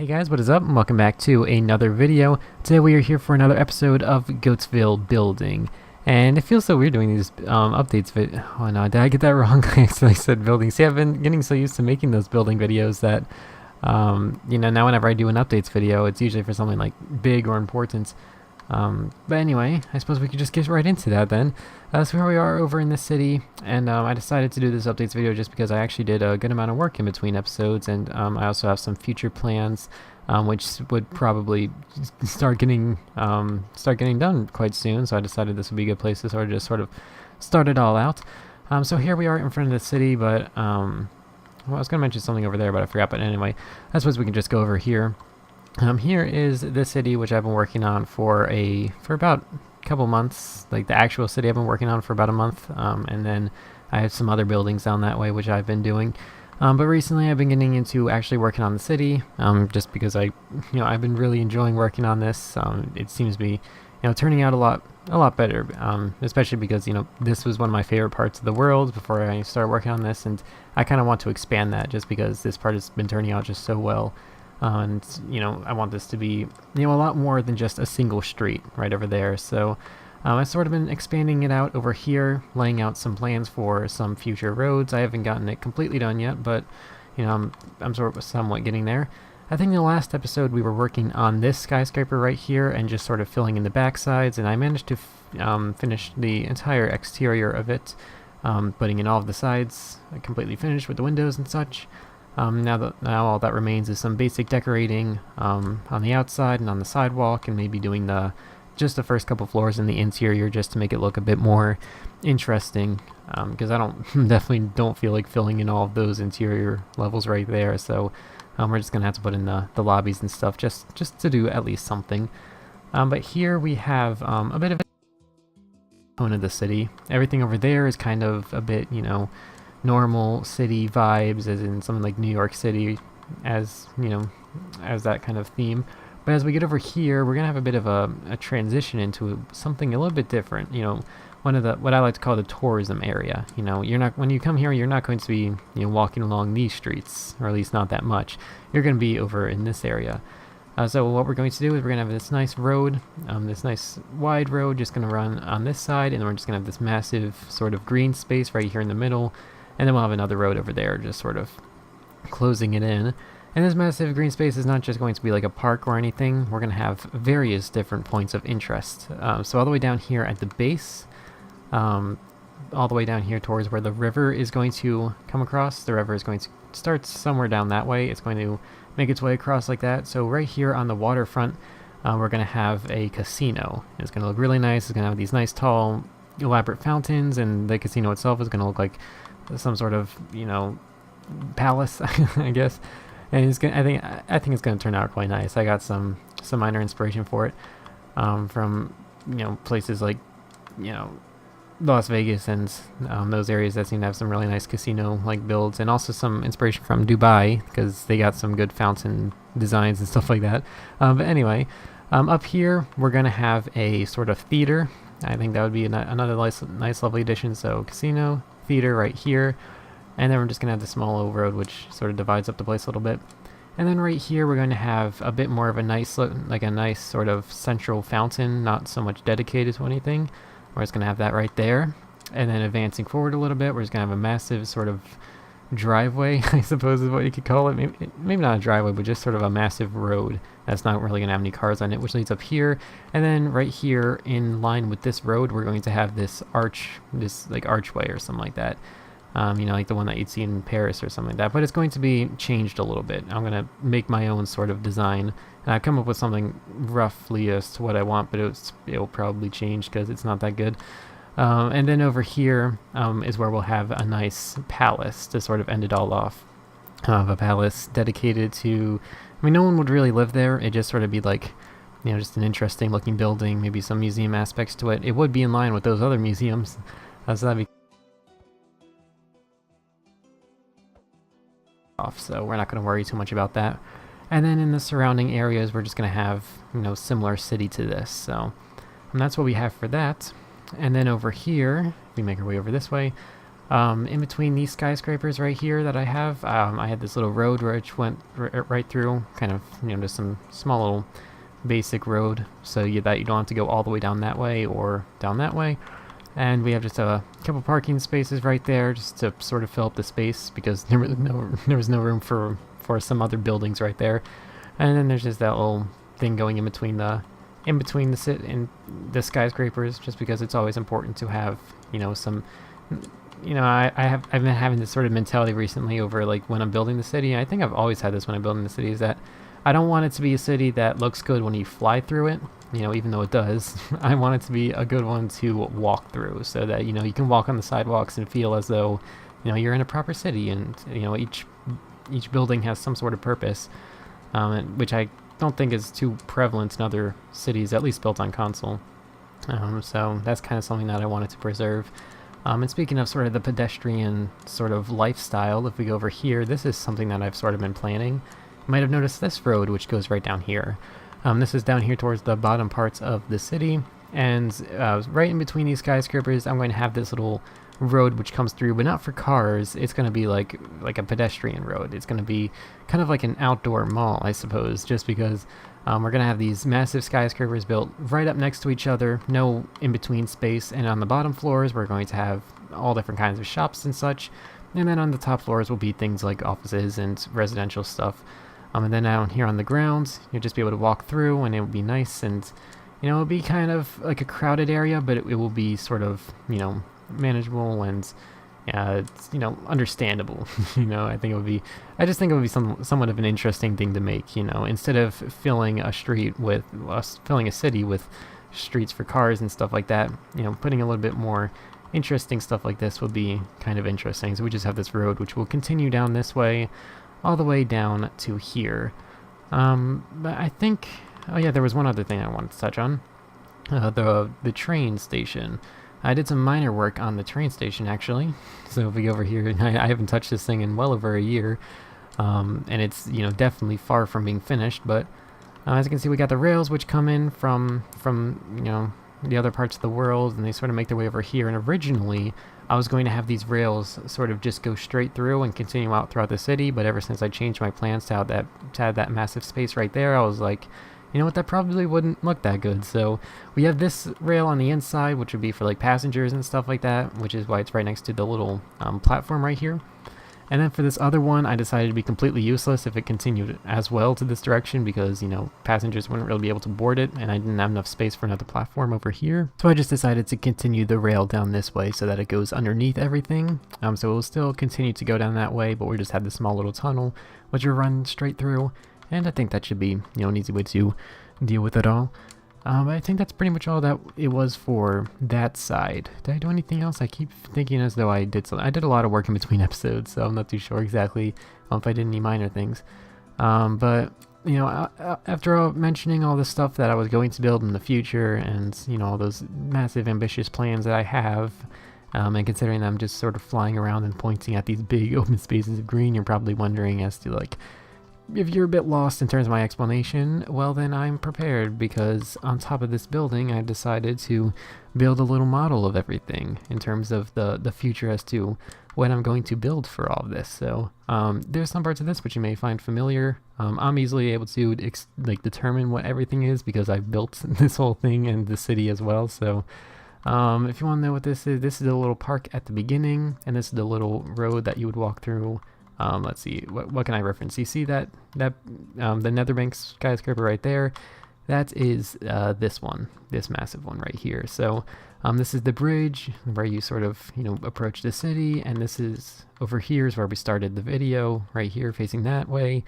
Hey guys, what is up? And welcome back to another video. Today we are here for another episode of Goattville building. And it feels so weird doing these updates. Oh no, did I get that wrong? I actually said building. See, I've been getting so used to making those building videos that, now whenever I do an updates video, it's usually for something like big or important. But anyway, I suppose we could just get right into that then. So here we are over in the city, and I decided to do this updates video just because I actually did a good amount of work in between episodes, and I also have some future plans, which would probably start getting done quite soon. So I decided this would be a good place to sort of start it all out. So here we are in front of the city, but well, I was gonna mention something over there, but I forgot. But anyway, I suppose we can just go over here. Here is the city, which I've been working on for about a couple months. Like the actual city I've been working on for about a month, and then I have some other buildings down that way which I've been doing. But recently I've been getting into actually working on the city, just because I've been really enjoying working on this. It seems to be, turning out a lot better, especially because, this was one of my favorite parts of the world before I started working on this, and I kind of want to expand that just because this part has been turning out just so well. And I want this to be a lot more than just a single street right over there. So I've sort of been expanding it out over here, laying out some plans for some future roads. I haven't gotten it completely done yet, but I'm sort of somewhat getting there. I think in the last episode we were working on this skyscraper right here and just sort of filling in the backsides, and I managed to finish the entire exterior of it, putting in all of the sides completely finished with the windows and such. Now all that remains is some basic decorating on the outside and on the sidewalk, and maybe doing just the first couple floors in the interior just to make it look a bit more interesting, because I definitely don't feel like filling in all of those interior levels right there. So we're just gonna have to put in the lobbies and stuff just to do at least something. But here we have a bit of a tone of the city. Everything over there is kind of a bit, normal city vibes, as in something like New York City, as that kind of theme. But as we get over here, we're gonna have a bit of a transition into something a little bit different. One of what I like to call the tourism area. When you come here, you're not going to be walking along these streets, or at least not that much. You're going to be over in this area. So what we're going to do is we're going to have this nice road, this nice wide road, just going to run on this side, and then we're just going to have this massive sort of green space right here in the middle. And then we'll have another road over there, just sort of closing it in. And this massive green space is not just going to be like a park or anything. We're going to have various different points of interest. So all the way down here at the base, all the way down here towards where the river is going to come across. The river is going to start somewhere down that way. It's going to make its way across like that. So right here on the waterfront, we're going to have a casino. It's going to look really nice. It's going to have these nice, tall, elaborate fountains, and the casino itself is going to look like some sort of palace, I guess. And I think it's gonna turn out quite nice. I got some minor inspiration for it from places like Las Vegas and those areas that seem to have some really nice casino like builds, and also some inspiration from Dubai because they got some good fountain designs and stuff like that. But anyway, up here we're gonna have a sort of theater. I think that would be another nice lovely addition. So casino, theater right here, and then we're just gonna have the small little road which sort of divides up the place a little bit. And then right here we're going to have a bit more of a nice look, like a nice sort of central fountain, not so much dedicated to anything. We're just gonna have that right there, and then advancing forward a little bit, we're just gonna have a massive sort of driveway, I suppose is what you could call it. Maybe not a driveway, but just sort of a massive road that's not really gonna have any cars on it, which leads up here. And then right here in line with this road, we're going to have this like archway or something like that. Like the one that you'd see in Paris or something like that. But it's going to be changed a little bit. I'm going to make my own sort of design. And I've come up with something roughly as to what I want, but it'll probably change because it's not that good. And then over here is where we'll have a nice palace to sort of end it all off. A palace dedicated to... no one would really live there. It'd just sort of be like, just an interesting looking building, maybe some museum aspects to it. It would be in line with those other museums. So that'd be... so we're not going to worry too much about that. And then in the surrounding areas we're just going to have similar city to this, so that's what we have for that. And then over here, if we make our way over this way, In between these skyscrapers right here that I have, I had this little road which went right through, kind of, just some small little basic road, so that you don't have to go all the way down that way or down that way. And we have just a couple parking spaces right there, just to sort of fill up the space, because there was no room for some other buildings right there. And then there's just that little thing going in between the skyscrapers, just because it's always important to have some. I've been having this sort of mentality recently over like when I'm building the city. And I think I've always had this when I'm building the city, is that I don't want it to be a city that looks good when you fly through it. Even though it does, I want it to be a good one to walk through, so that you can walk on the sidewalks and feel as though you're in a proper city, and each building has some sort of purpose, which I don't think is too prevalent in other cities, at least built on console. So that's kind of something that I wanted to preserve. And speaking of sort of the pedestrian sort of lifestyle, if we go over here, this is something that I've sort of been planning. You might have noticed this road, which goes right down here. This is down here towards the bottom parts of the city, and right in between these skyscrapers, I'm going to have this little road which comes through, but not for cars. It's going to be like a pedestrian road. It's going to be kind of like an outdoor mall, I suppose, just because we're going to have these massive skyscrapers built right up next to each other, no in-between space, and on the bottom floors we're going to have all different kinds of shops and such, and then on the top floors will be things like offices and residential stuff. And then down here on the ground, you'll just be able to walk through, and it will be nice, and it'll be kind of like a crowded area, but it will be sort of manageable, and it's understandable. I just think it would be somewhat of an interesting thing to make. Instead of filling a city with streets for cars and stuff like that, putting a little bit more interesting stuff like this would be kind of interesting. So we just have this road which will continue down this way, all the way down to here. But I think, oh yeah, there was one other thing I wanted to touch on. The train station. I did some minor work on the train station, actually. So if we go over here, I haven't touched this thing in well over a year. And it's, definitely far from being finished, but as you can see, we got the rails which come in from the other parts of the world, and they sort of make their way over here. And originally, I was going to have these rails sort of just go straight through and continue out throughout the city, but ever since I changed my plans to have that massive space right there, I was like, you know what, that probably wouldn't look that good. So we have this rail on the inside, which would be for like passengers and stuff like that, which is why it's right next to the little platform right here. And then for this other one, I decided to be completely useless if it continued as well to this direction, because, passengers wouldn't really be able to board it, and I didn't have enough space for another platform over here. So I just decided to continue the rail down this way so that it goes underneath everything. So it will still continue to go down that way, but we just had this small little tunnel which will run straight through, and I think that should be, an easy way to deal with it all. I think that's pretty much all that it was for that side. Did I do anything else? I keep thinking as though I did something. I did a lot of work in between episodes, so I'm not too sure exactly if I did any minor things. But, after mentioning all the stuff that I was going to build in the future, and, all those massive ambitious plans that I have, and considering that I'm just sort of flying around and pointing at these big open spaces of green, you're probably wondering as to, like, if you're a bit lost in terms of my explanation, well then I'm prepared, because on top of this building I decided to build a little model of everything in terms of the future as to what I'm going to build for all of this. So there's some parts of this which you may find familiar. I'm easily able to determine what everything is, because I built this whole thing and the city as well. So if you want to know what this is a little park at the beginning, and this is the little road that you would walk through. Let's see, what can I reference? You see the Netherbank skyscraper right there? That is this massive one right here. So this is the bridge where you sort of, approach the city, and this is over here is where we started the video, right here facing that way.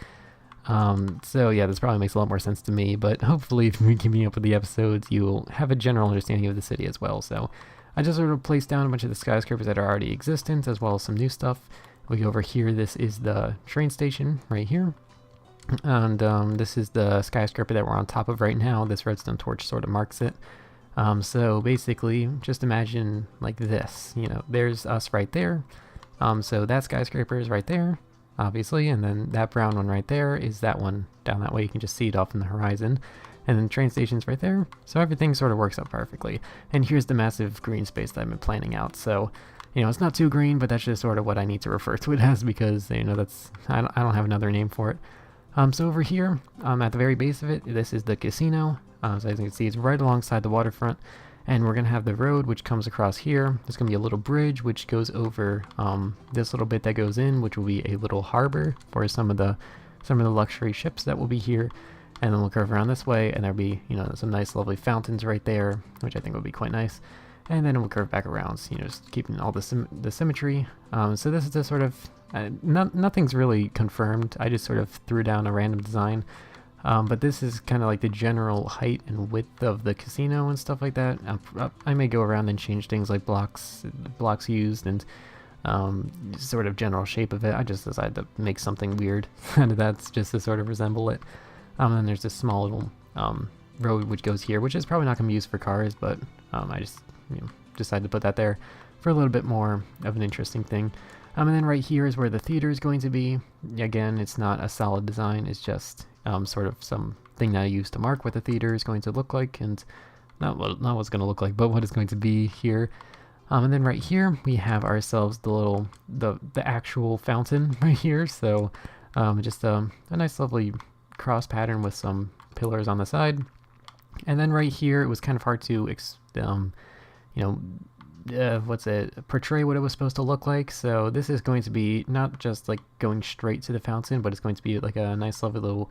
So yeah, this probably makes a lot more sense to me, but hopefully if you keep me up with the episodes, you'll have a general understanding of the city as well. So I just sort of placed down a bunch of the skyscrapers that are already existent, as well as some new stuff. We go over here, this is the train station right here, and this is the skyscraper that we're on top of right now. This redstone torch sort of marks it. So basically, just imagine like this, there's us right there. So that skyscraper is right there, obviously, and then that brown one right there is that one down that way. You can just see it off in the horizon. And then the train station's right there, so everything sort of works out perfectly. And here's the massive green space that I've been planning out, so, you know, it's not too green, but that's just sort of what I need to refer to it as, because, you know, that's, I don't have another name for it. So over here, at the very base of it, this is the casino. So as you can see, it's right alongside the waterfront, and we're going to have the road, which comes across here. There's going to be a little bridge, which goes over this little bit that goes in, which will be a little harbor for some of the luxury ships that will be here. And then we'll curve around this way, and there'll be, you know, some nice lovely fountains right there, which I think would be quite nice. And then we'll curve back around, so, you know, just keeping all the symmetry. So this is just sort of, nothing's really confirmed. I just sort of threw down a random design. But this is kind of like the general height and width of the casino and stuff like that. I may go around and change things like blocks used, and sort of general shape of it. I just decided to make something weird out of that, just to sort of resemble it. And then there's this small little road which goes here, which is probably not going to be used for cars, but I just, you know, decided to put that there for a little bit more of an interesting thing. And then right here is where the theater is going to be. Again, it's not a solid design, it's just sort of something that I used to mark what the theater is going to look like, and not what it's going to look like, but what it's going to be here. And then right here we have ourselves the actual fountain right here. So just a nice lovely cross pattern with some pillars on the side. And then right here it was kind of hard to portray what it was supposed to look like. So this is going to be not just like going straight to the fountain, but it's going to be like a nice lovely little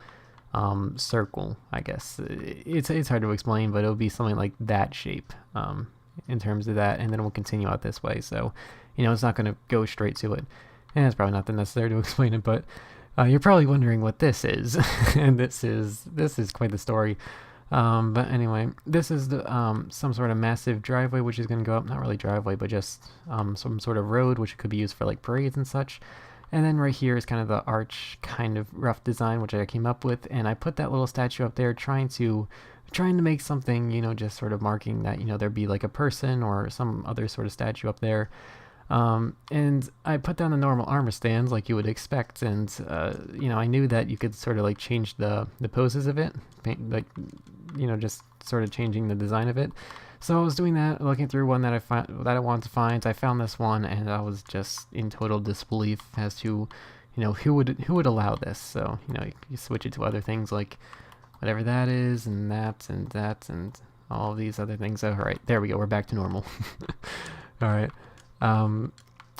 circle, I guess. It's hard to explain, but it'll be something like that shape in terms of that, and then we'll continue out this way. So, you know, it's not going to go straight to it, and it's probably not that necessary to explain it, but you're probably wondering what this is. And this is quite the story. But anyway, this is the some sort of massive driveway which is going to go up, not really driveway, but just some sort of road which could be used for like parades and such. And then right here is kind of the arch kind of rough design which I came up with, and I put that little statue up there trying to make something, you know, just sort of marking that, you know, there'd be like a person or some other sort of statue up there. And I put down the normal armor stands like you would expect, and you know, I knew that you could sort of like change the poses of it, like, you know, just sort of changing the design of it. So I was doing that, looking through one that I wanted to find. I found this one, and I was just in total disbelief as to, you know, who would allow this. So, you know, you switch it to other things like whatever that is, and that, and all of these other things. All right, there we go. We're back to normal. All right.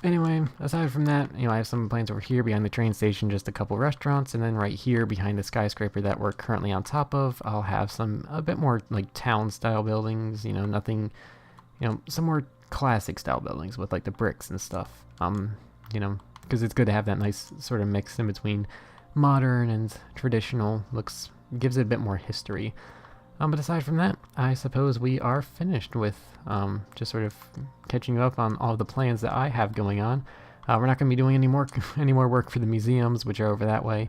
Anyway, aside from that, you know, I have some plans over here behind the train station, just a couple restaurants, and then right here behind the skyscraper that we're currently on top of, I'll have a bit more like town style buildings, you know, nothing, you know, some more classic style buildings with like the bricks and stuff, you know, because it's good to have that nice sort of mix in between modern and traditional. Gives it a bit more history. But aside from that, I suppose we are finished with just sort of catching up on all the plans that I have going on. We're not going to be doing any more work for the museums, which are over that way.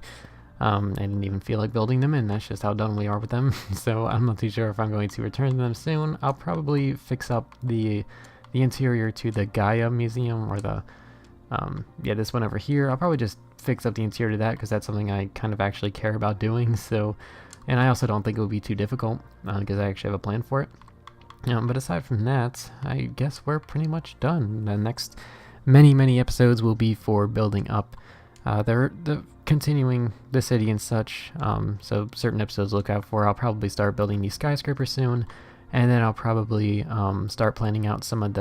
I didn't even feel like building them, and that's just how done we are with them. So I'm not too sure if I'm going to return them soon. I'll probably fix up the interior to the Gaia Museum, or the this one over here. I'll probably just fix up the interior to that, because that's something I kind of actually care about doing. So. And I also don't think it would be too difficult, because I actually have a plan for it. But aside from that, I guess we're pretty much done. The next many episodes will be for building up. They're continuing the city and such, so certain episodes to look out for. I'll probably start building these skyscrapers soon, and then I'll probably start planning out some of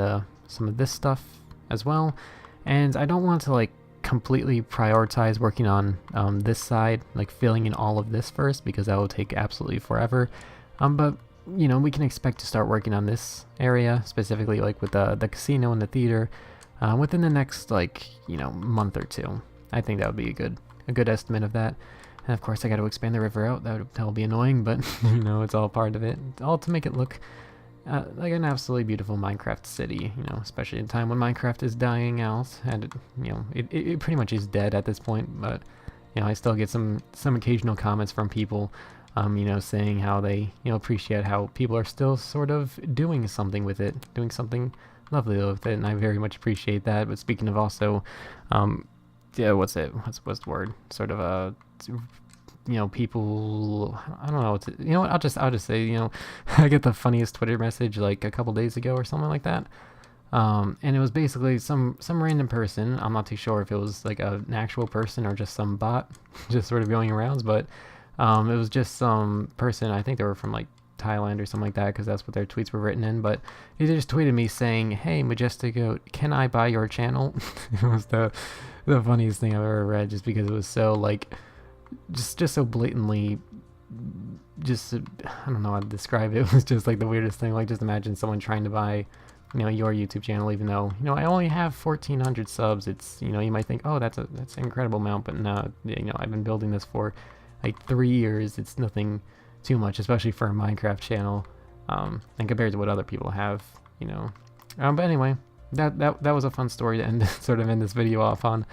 this stuff as well. And I don't want to like completely prioritize working on this side, like filling in all of this first, because that will take absolutely forever. But you know, we can expect to start working on this area specifically, like with the casino and the theater, within the next, like, you know, month or two. I think that would be a good estimate of that. And of course, I got to expand the river out. That'll be annoying, but you know, it's all part of it. All to make it look like an absolutely beautiful Minecraft city, you know, especially in a time when Minecraft is dying out, and you know, it pretty much is dead at this point. But you know, I still get some occasional comments from people, you know, saying how they, you know, appreciate how people are still sort of doing something with it, doing something lovely with it, and I very much appreciate that. But speaking of also yeah, what's the word? Sort of people. I don't know. What? I'll just say, I get the funniest Twitter message like a couple days ago or something like that. And it was basically some random person. I'm not too sure if it was like an actual person or just some bot, just sort of going around. But it was just some person. I think they were from like Thailand or something like that, because that's what their tweets were written in. But he just tweeted me saying, "Hey, Majestic Goat, can I buy your channel?" It was the funniest thing I've ever read, just because it was so like just so blatantly. Just I don't know how to describe it. It was just like the weirdest thing. Like, just imagine someone trying to buy your YouTube channel, even though I only have 1,400 subs. It's you might think, oh, that's an incredible amount, but no, I've been building this for like 3 years. It's nothing too much, especially for a Minecraft channel, and compared to what other people have, but anyway, that was a fun story to end end this video off on.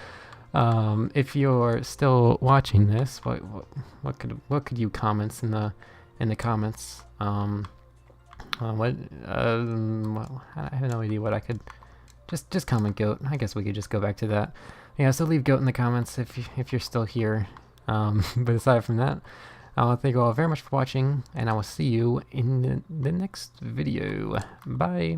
If you're still watching this, what could you comments in the comments? Well, I have no idea what I could. Just comment Goat. I guess we could just go back to that. Yeah, so leave Goat in the comments if you're still here. But aside from that, I want to thank you all very much for watching, and I will see you in the next video. Bye.